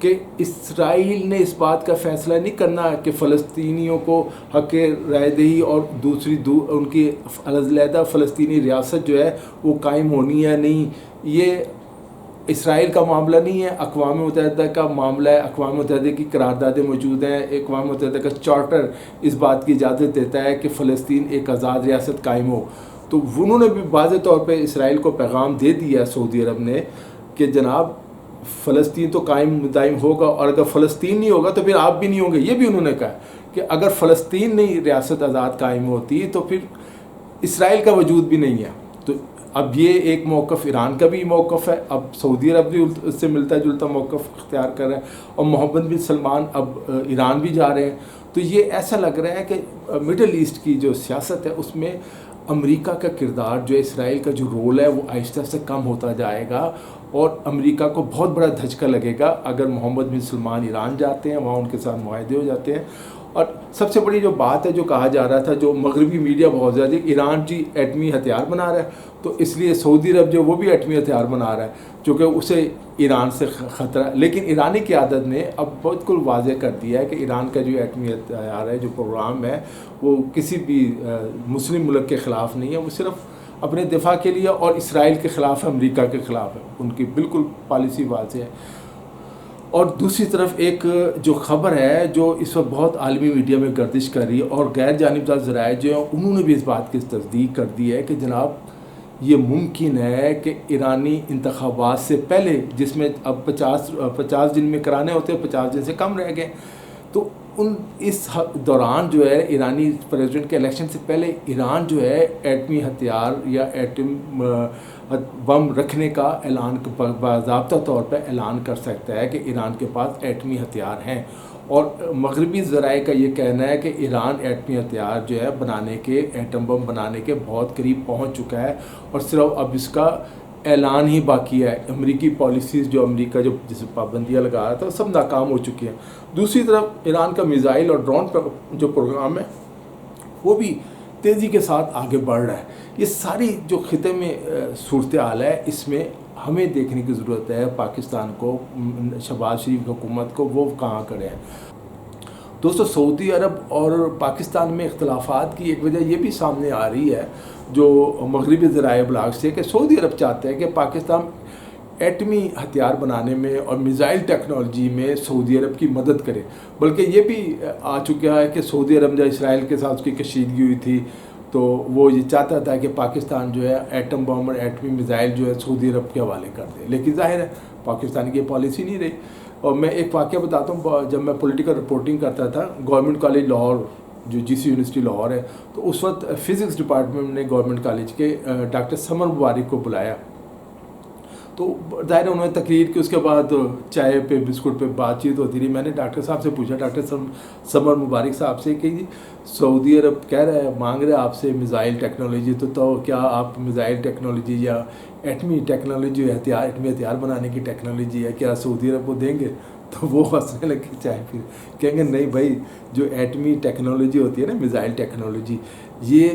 کہ اسرائیل نے اس بات کا فیصلہ نہیں کرنا کہ فلسطینیوں کو حق رائے دہی اور ان کی علیحدہ فلسطینی ریاست جو ہے وہ قائم ہونی ہے نہیں. یہ اسرائیل کا معاملہ نہیں ہے، اقوام متحدہ کا معاملہ ہے. اقوام متحدہ کی قراردادیں موجود ہیں، اقوام متحدہ کا چارٹر اس بات کی اجازت دیتا ہے کہ فلسطین ایک آزاد ریاست قائم ہو. تو انہوں نے بھی واضح طور پہ اسرائیل کو پیغام دے دیا ہے سعودی عرب نے کہ جناب فلسطین تو قائم دائم ہوگا، اور اگر فلسطین نہیں ہوگا تو پھر آپ بھی نہیں ہوں گے. یہ بھی انہوں نے کہا کہ اگر فلسطین نہیں ریاست آزاد قائم ہوتی تو پھر اسرائیل کا وجود بھی نہیں ہے. تو اب یہ ایک موقف ایران کا بھی موقف ہے، اب سعودی عرب بھی اس سے ملتا جلتا موقف اختیار کر رہا ہے، اور محمد بن سلمان اب ایران بھی جا رہے ہیں. تو یہ ایسا لگ رہا ہے کہ مڈل ایسٹ کی جو سیاست ہے اس میں امریکہ کا کردار جو اسرائیل کا جو رول ہے وہ آہستہ آہستہ کم ہوتا جائے گا، اور امریکہ کو بہت بڑا دھچکا لگے گا اگر محمد بن سلمان ایران جاتے ہیں، وہاں ان کے ساتھ معاہدے ہو جاتے ہیں. اور سب سے بڑی جو بات ہے جو کہا جا رہا تھا، جو مغربی میڈیا بہت زیادہ، ایران جی ایٹمی ہتھیار بنا رہا ہے تو اس لیے سعودی عرب جو وہ بھی ایٹمی ہتھیار بنا رہا ہے چونکہ اسے ایران سے خطرہ. لیکن ایرانی قیادت نے اب بالکل واضح کر دیا ہے کہ ایران کا جو ایٹمی ہتھیار ہے، جو پروگرام ہے، وہ کسی بھی مسلم ملک کے خلاف نہیں ہے، وہ صرف اپنے دفاع کے لیے اور اسرائیل کے خلاف ہے، امریکہ کے خلاف ہے. ان کی بالکل پالیسی واضح ہے. اور دوسری طرف ایک جو خبر ہے جو اس وقت بہت عالمی میڈیا میں گردش کر رہی ہے، اور غیر جانبدار ذرائع جو ہیں انہوں نے بھی اس بات کی تصدیق کر دی ہے کہ جناب یہ ممکن ہے کہ ایرانی انتخابات سے پہلے، جس میں اب 50 دن میں کرانے ہوتے ہیں، 50 دن سے کم رہ گئے، تو اس دوران جو ہے ایرانی پریزیڈنٹ کے الیکشن سے پہلے ایران جو ہے ایٹمی ہتھیار یا ایٹم بم رکھنے کا اعلان باضابطہ طور پہ اعلان کر سکتا ہے کہ ایران کے پاس ایٹمی ہتھیار ہیں. اور مغربی ذرائع کا یہ کہنا ہے کہ ایران ایٹمی ہتھیار جو ہے بنانے کے، ایٹم بم بنانے کے بہت قریب پہنچ چکا ہے، اور صرف اب اس کا اعلان ہی باقی ہے. امریکی پالیسیز جو امریکہ جو جس پابندیاں لگا رہا تھا وہ سب ناکام ہو چکی ہیں. دوسری طرف ایران کا میزائل اور ڈرون جو پروگرام ہے وہ بھی تیزی کے ساتھ آگے بڑھ رہا ہے. یہ ساری جو خطے میں صورتحال ہے، اس میں ہمیں دیکھنے کی ضرورت ہے پاکستان کو، شہباز شریف حکومت کو، وہ کہاں کھڑے ہیں. دوستو، سعودی عرب اور پاکستان میں اختلافات کی ایک وجہ یہ بھی سامنے آ رہی ہے جو مغربی ذرائع ابلاغ سے، کہ سعودی عرب چاہتے ہیں کہ پاکستان ایٹمی ہتھیار بنانے میں اور میزائل ٹیکنالوجی میں سعودی عرب کی مدد کرے. بلکہ یہ بھی آ چکا ہے کہ سعودی عرب جب اسرائیل کے ساتھ اس کی کشیدگی ہوئی تھی تو وہ یہ چاہتا تھا کہ پاکستان جو ہے ایٹم بم اور ایٹمی میزائل جو ہے سعودی عرب کے حوالے کر دے. لیکن ظاہر ہے پاکستان کی یہ پالیسی نہیں رہی. اور میں ایک واقعہ بتاتا ہوں، جب میں پولیٹیکل رپورٹنگ کرتا تھا گورنمنٹ کالج لاہور، جو جی سی یونیورسٹی لاہور ہے، تو اس وقت فزکس ڈپارٹمنٹ نے گورنمنٹ کالج کے ڈاکٹر سمر مبارک کو بلایا. تو ظاہر انہوں نے تقریر کی، اس کے بعد چائے پہ بسکٹ پہ بات چیت ہوتی رہی. میں نے ڈاکٹر صاحب سے پوچھا، ڈاکٹر سمر مبارک صاحب سے، کہ جی سعودی عرب کہہ رہا ہے، مانگ رہے آپ سے میزائل ٹیکنالوجی، تو کیا آپ میزائل ٹیکنالوجی یا ایٹمی ٹیکنالوجی ایٹمی ہتھیار بنانے کی ٹیکنالوجی ہے کیا سعودی عرب کو دیں گے؟ تو وہ ہنسنے لگے چائے پھر، کہیں گے نہیں بھائی، جو ایٹمی ٹیکنالوجی ہوتی ہے نا، میزائل ٹیکنالوجی، یہ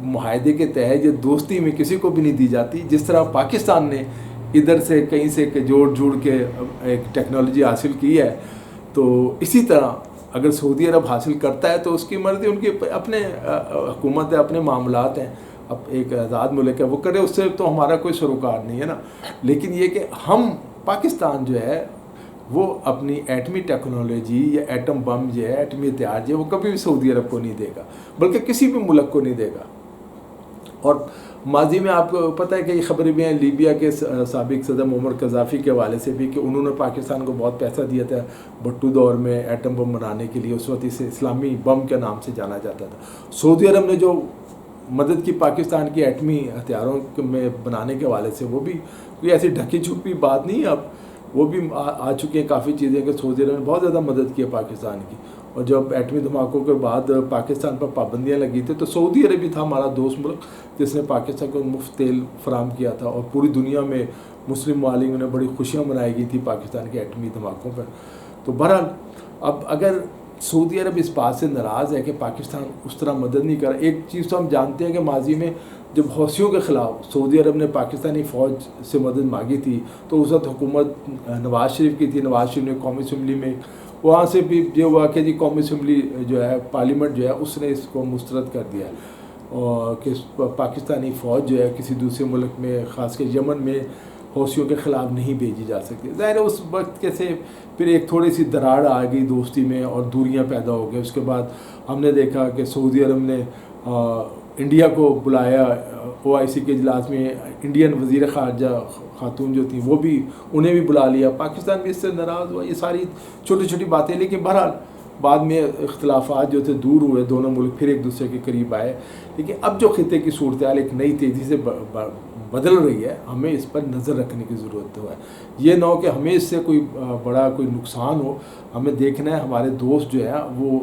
معاہدے کے تحت یہ دوستی میں کسی کو بھی نہیں دی جاتی. جس طرح پاکستان نے ادھر سے کہیں سے جوڑ کے ایک ٹیکنالوجی حاصل کی ہے، تو اسی طرح اگر سعودی عرب حاصل کرتا ہے تو اس کی مرضی، ان کی اپنے حکومت ہے، اپنے معاملات ہیں، اب ایک آزاد ملک ہے، وہ کرے، اس سے تو ہمارا کوئی سروکار نہیں ہے نا. لیکن یہ کہ ہم پاکستان جو ہے وہ اپنی ایٹمی ٹیکنالوجی یا ایٹم بم جو ہے، ایٹمی ہتھیار جو ہے، وہ کبھی بھی سعودی عرب کو نہیں دے گا، بلکہ کسی بھی ملک کو نہیں دے گا. اور ماضی میں آپ کو پتہ ہے کہ یہ خبریں بھی ہیں لیبیا کے سابق صدر معمر قذافی کے حوالے سے بھی، کہ انہوں نے پاکستان کو بہت پیسہ دیا تھا بھٹو دور میں ایٹم بم بنانے کے لیے. اس وقت اسے اسلامی بم کے نام سے جانا جاتا تھا. سعودی عرب نے جو مدد کی پاکستان کی ایٹمی ہتھیاروں میں بنانے کے حوالے سے، وہ بھی کوئی ایسی ڈھکی چھپی بات نہیں ہے. اب وہ بھی آ چکی ہیں کافی چیزیں کہ سعودی عرب نے بہت زیادہ مدد کی ہے پاکستان کی. اور جب ایٹمی دھماکوں کے بعد پاکستان پر پابندیاں لگی تھیں تو سعودی عرب بھی تھا ہمارا دوست ملک جس نے پاکستان کو مفت تیل فراہم کیا تھا، اور پوری دنیا میں مسلم ممالک نے بڑی خوشیاں منائی گئی تھی پاکستان کے ایٹمی دھماکوں پر. تو بہرحال اب اگر سعودی عرب اس بات سے ناراض ہے کہ پاکستان اس طرح مدد نہیں کر رہا، ایک چیز تو ہم جانتے ہیں کہ ماضی میں جب حوثیوں کے خلاف سعودی عرب نے پاکستانی فوج سے مدد مانگی تھی تو اس وقت حکومت نواز شریف کی تھی. نواز شریف نے قومی اسمبلی میں وہاں سے بھی یہ ہوا کہ جی قومی اسمبلی جو ہے پارلیمنٹ جو ہے اس نے اس کو مسترد کر دیا اور کہ پاکستانی فوج جو ہے کسی دوسرے ملک میں خاص کر یمن میں حوثیوں کے خلاف نہیں بھیجی جا سکتی. ظاہر ہے اس وقت کے سے پھر ایک تھوڑی سی دراڑ آ گئی دوستی میں اور دوریاں پیدا ہو گئی. اس کے بعد ہم نے دیکھا کہ سعودی عرب نے انڈیا کو بلایا OIC کے اجلاس میں. انڈین وزیر خارجہ خاتون جو تھیں وہ بھی انہیں بھی بلا لیا. پاکستان بھی اس سے ناراض ہوا. یہ ساری چھوٹی چھوٹی باتیں, لیکن بہرحال بعد میں اختلافات جو تھے دور ہوئے, دونوں ملک پھر ایک دوسرے کے قریب آئے. لیکن اب جو خطے کی صورتحال ایک نئی تیزی سے بدل رہی ہے, ہمیں اس پر نظر رکھنے کی ضرورت ہے. یہ نہ ہو کہ ہمیں اس سے کوئی بڑا کوئی نقصان ہو. ہمیں دیکھنا ہے ہمارے دوست جو ہے وہ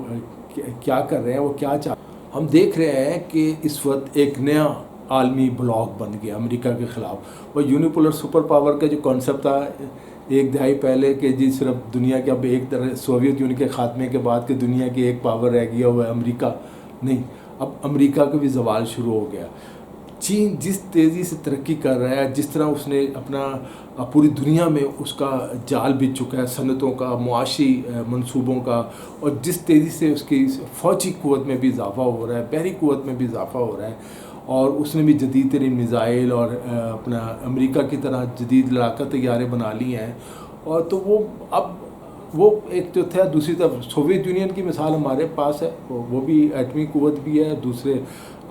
کیا کر رہے ہیں, وہ کیا چاہ. ہم دیکھ رہے ہیں کہ اس وقت ایک نیا عالمی بلاک بن گیا امریکہ کے خلاف. وہ یونیپولر سپر پاور کا جو کانسیپٹ تھا ایک دہائی پہلے کہ جی صرف دنیا کے اب ایک طرح سوویت یونین کے خاتمے کے بعد کہ دنیا کی ایک پاور رہ گیا وہ ہے امریکہ, نہیں, اب امریکہ کا بھی زوال شروع ہو گیا. چین جس تیزی سے ترقی کر رہا ہے, جس طرح اس نے اپنا پوری دنیا میں اس کا جال بچھ چکا ہے, صنعتوں کا, معاشی منصوبوں کا, اور جس تیزی سے اس کی فوجی قوت میں بھی اضافہ ہو رہا ہے, بحری قوت میں بھی اضافہ ہو رہا ہے, اور اس نے بھی جدید ترین میزائل اور اپنا امریکہ کی طرح جدید لڑاکا طیارے بنا لی ہیں. اور تو وہ اب وہ ایک جو تھا, دوسری طرف سوویت یونین کی مثال ہمارے پاس ہے, وہ بھی ایٹمی قوت بھی ہے, دوسرے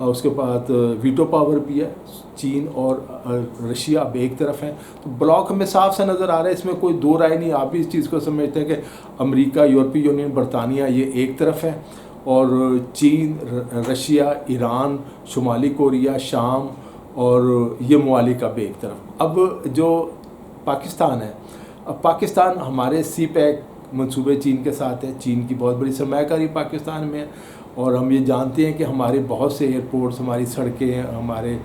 اس کے بعد ویٹو پاور بھی ہے. چین اور رشیا اب ایک طرف ہیں. تو بلاک ہمیں صاف سے نظر آ رہا ہے, اس میں کوئی دو رائے نہیں. آپ بھی اس چیز کو سمجھتے ہیں کہ امریکہ, یورپی یونین, برطانیہ یہ ایک طرف ہے, اور چین, رشیا, ایران, شمالی کوریا, شام اور یہ ممالک اب ایک طرف. اب جو پاکستان ہے, اب پاکستان ہمارے سی پیک منصوبے چین کے ساتھ ہے. چین کی بہت بڑی سرمایہ کاری پاکستان میں ہے, اور ہم یہ جانتے ہیں کہ ہمارے بہت سے ایئرپورٹس, ہماری سڑکیں, ہمارے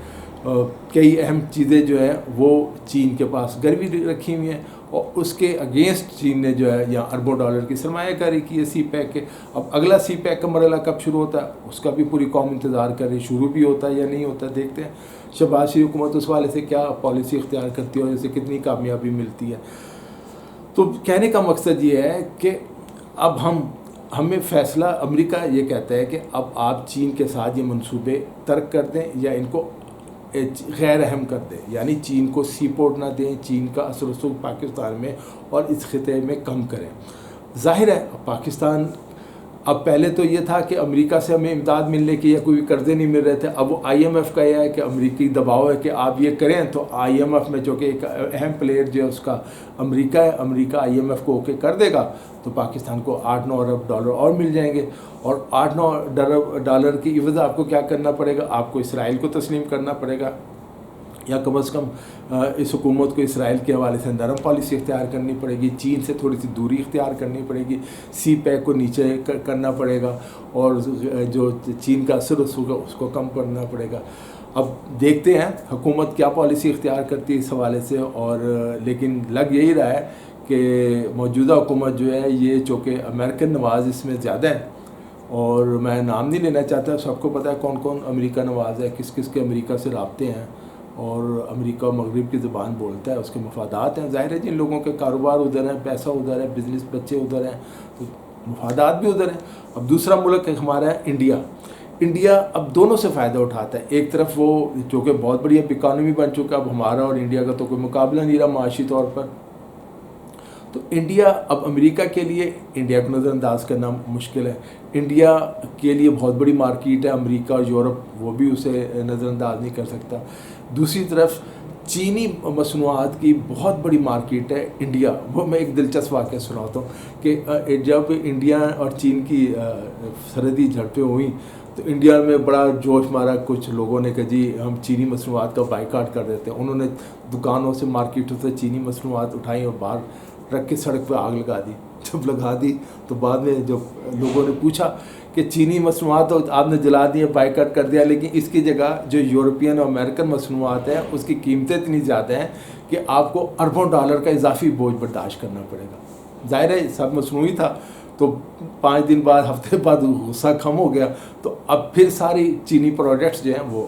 کئی اہم چیزیں جو ہیں وہ چین کے پاس گروی رکھی ہوئی ہیں, اور اس کے اگینسٹ چین نے جو ہے یہاں اربوں ڈالر کی سرمایہ کاری کی ہے سی پیک کے. اب اگلا سی پیک کا مرحلہ کب شروع ہوتا ہے اس کا بھی پوری قوم انتظار کر رہی. شروع بھی ہوتا ہے یا نہیں ہوتا, دیکھتے ہیں شہباز شریف حکومت اس والے سے کیا پالیسی اختیار کرتی ہے اور اسے کتنی کامیابی ملتی ہے. تو کہنے کا مقصد یہ ہے کہ اب ہمیں فیصلہ, امریکہ یہ کہتا ہے کہ اب آپ چین کے ساتھ یہ منصوبے ترک کر دیں یا ان کو غیر اہم کر دیں, یعنی چین کو سی پورٹ نہ دیں, چین کا اثر و رسوخ پاکستان میں اور اس خطے میں کم کریں. ظاہر ہے پاکستان, اب پہلے تو یہ تھا کہ امریکہ سے ہمیں امداد ملنے کی یا کوئی قرضے نہیں مل رہے تھے. اب وہ IMF کا یہ ہے کہ امریکی دباؤ ہے کہ آپ یہ کریں, تو IMF میں جو کہ ایک اہم پلیئر جو ہے اس کا امریکہ ہے, امریکہ IMF کو اوکے کر دے گا تو پاکستان کو $8-9 ارب اور مل جائیں گے. اور $8-9 ارب کی عوض آپ کو کیا کرنا پڑے گا, آپ کو اسرائیل کو تسلیم کرنا پڑے گا, یا کم از کم اس حکومت کو اسرائیل کے حوالے سے نرم پالیسی اختیار کرنی پڑے گی, چین سے تھوڑی سی دوری اختیار کرنی پڑے گی, سی پیک کو نیچے کرنا پڑے گا, اور جو چین کا اثر رسوخ ہے اس کو کم کرنا پڑے گا. اب دیکھتے ہیں حکومت کیا پالیسی اختیار کرتی ہے اس حوالے سے. اور لیکن لگ یہی رہا ہے کہ موجودہ حکومت جو ہے یہ چونکہ امریکن نواز اس میں زیادہ ہے, اور میں نام نہیں لینا چاہتا, سب کو پتہ ہے کون کون امریکہ نواز ہے, کس کس کے امریکہ سے رابطے ہیں, اور امریکہ مغرب کی زبان بولتا ہے, اس کے مفادات ہیں. ظاہر ہے جن لوگوں کے کاروبار ادھر ہیں, پیسہ ادھر ہے, بزنس بچے ادھر ہیں, تو مفادات بھی ادھر ہیں. اب دوسرا ملک ہمارا ہے انڈیا. انڈیا اب دونوں سے فائدہ اٹھاتا ہے. ایک طرف وہ جو کہ بہت بڑی اب اکانومی بن چکا, اب ہمارا اور انڈیا کا تو کوئی مقابلہ نہیں رہا معاشی طور پر. تو انڈیا اب امریکہ کے لیے انڈیا کو نظر انداز کرنا مشکل ہے. انڈیا کے لیے بہت بڑی مارکیٹ ہے, امریکہ اور یورپ وہ بھی اسے نظر انداز نہیں کر سکتا. دوسری طرف چینی مصنوعات کی بہت بڑی مارکیٹ ہے انڈیا. وہ میں ایک دلچسپ واقعہ سناتا ہوں کہ جب انڈیا اور چین کی سرحدی جھڑپیں ہوئیں تو انڈیا میں بڑا جوش مارا, کچھ لوگوں نے کہ جی ہم چینی مصنوعات کا بائیکاٹ کر دیتے ہیں. انہوں نے دکانوں سے, مارکیٹوں سے چینی مصنوعات اٹھائیں اور باہر رکھ کے سڑک پہ آگ لگا دی. جب لگا دی تو بعد میں جب لوگوں نے پوچھا کہ چینی مصنوعات تو آپ نے جلا دی, بائیکاٹ کر دیا, لیکن اس کی جگہ جو یورپین اور امریکن مصنوعات ہیں اس کی قیمتیں اتنی زیادہ ہیں کہ آپ کو اربوں ڈالر کا اضافی بوجھ برداشت کرنا پڑے گا. ظاہر ہے سب مصنوعی تھا, تو 5 دن بعد, ہفتے بعد غصہ کم ہو گیا, تو اب پھر ساری چینی پروڈکٹس جو ہیں وہ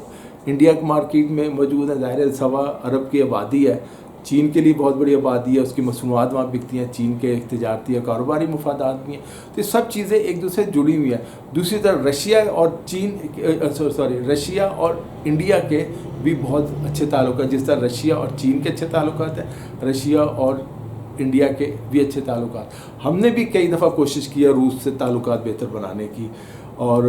انڈیا کی مارکیٹ میں موجود ہیں. ظاہر ہے 1.25 ارب کی آبادی ہے. چین کے لیے بہت بڑی آبادی ہے, اس کی مصنوعات وہاں بکتی ہیں, چین کے تجارتی یا کاروباری مفادات بھی ہیں. تو یہ سب چیزیں ایک دوسرے سے جڑی ہوئی ہیں. دوسری طرف رشیا اور انڈیا کے بھی بہت اچھے تعلقات, جس طرح رشیا اور چین کے اچھے تعلقات ہیں, رشیا اور انڈیا کے بھی اچھے تعلقات. ہم نے بھی کئی دفعہ کوشش کی ہے روس سے تعلقات بہتر بنانے کی, اور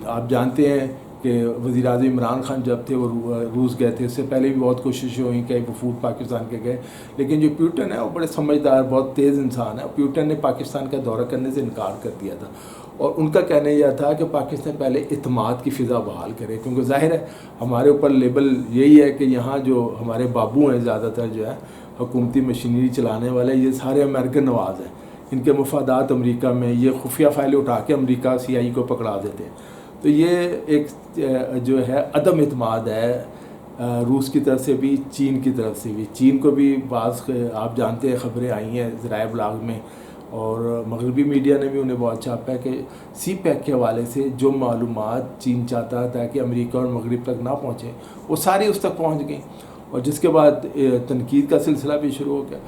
آپ جانتے ہیں کہ وزیر اعظم عمران خان جب تھے وہ روس گئے تھے, اس سے پہلے بھی بہت کوششیں ہوئیں, کئی وفود پاکستان کے گئے, لیکن جو پیوٹن ہے وہ بڑے سمجھدار بہت تیز انسان ہے. پیوٹن نے پاکستان کا دورہ کرنے سے انکار کر دیا تھا, اور ان کا کہنا یہ تھا کہ پاکستان پہلے اعتماد کی فضا بحال کرے, کیونکہ ظاہر ہے ہمارے اوپر لیبل یہی ہے کہ یہاں جو ہمارے بابو ہیں زیادہ تر جو ہے حکومتی مشینری چلانے والے, یہ سارے امریکن نواز ہیں, ان کے مفادات امریکہ میں, یہ خفیہ فائلیں اٹھا کے امریکہ CIA کو پکڑا دیتے ہیں. تو یہ ایک جو ہے عدم اعتماد ہے روس کی طرف سے بھی, چین کی طرف سے بھی. چین کو بھی بعض آپ جانتے ہیں خبریں آئی ہیں ذرائع ابلاغ میں, اور مغربی میڈیا نے بھی انہیں بہت چھاپا ہے کہ CPEC کے حوالے سے جو معلومات چین چاہتا تھا کہ امریکہ اور مغرب تک نہ پہنچے, وہ ساری اس تک پہنچ گئیں, اور جس کے بعد تنقید کا سلسلہ بھی شروع ہو گیا.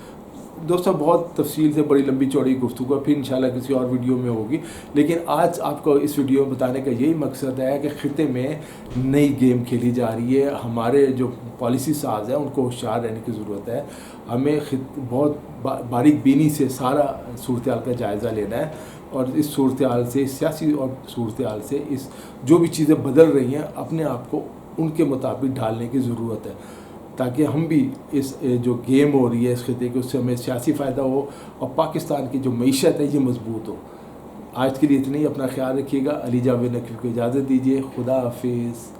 دوستوں بہت تفصیل سے بڑی لمبی چوڑی گفتگو پھر انشاءاللہ کسی اور ویڈیو میں ہوگی, لیکن آج آپ کو اس ویڈیو میں بتانے کا یہی مقصد ہے کہ خطے میں نئی گیم کھیلی جا رہی ہے. ہمارے جو پالیسی ساز ہیں ان کو ہوشیار رہنے کی ضرورت ہے. ہمیں بہت باریک بینی سے سارا صورتحال کا جائزہ لینا ہے, اور اس صورتحال سے, سیاسی اور صورتحال سے, اس جو بھی چیزیں بدل رہی ہیں اپنے آپ کو ان کے مطابق ڈھالنے کی ضرورت ہے, تاکہ ہم بھی اس جو گیم ہو رہی ہے اس خطے کی, اس سے ہمیں سیاسی فائدہ ہو, اور پاکستان کی جو معیشت ہے یہ مضبوط ہو. آج کے لیے اتنی, اپنا خیال رکھیے گا. علی جاوید نقوی کو اجازت دیجیے. خدا حافظ.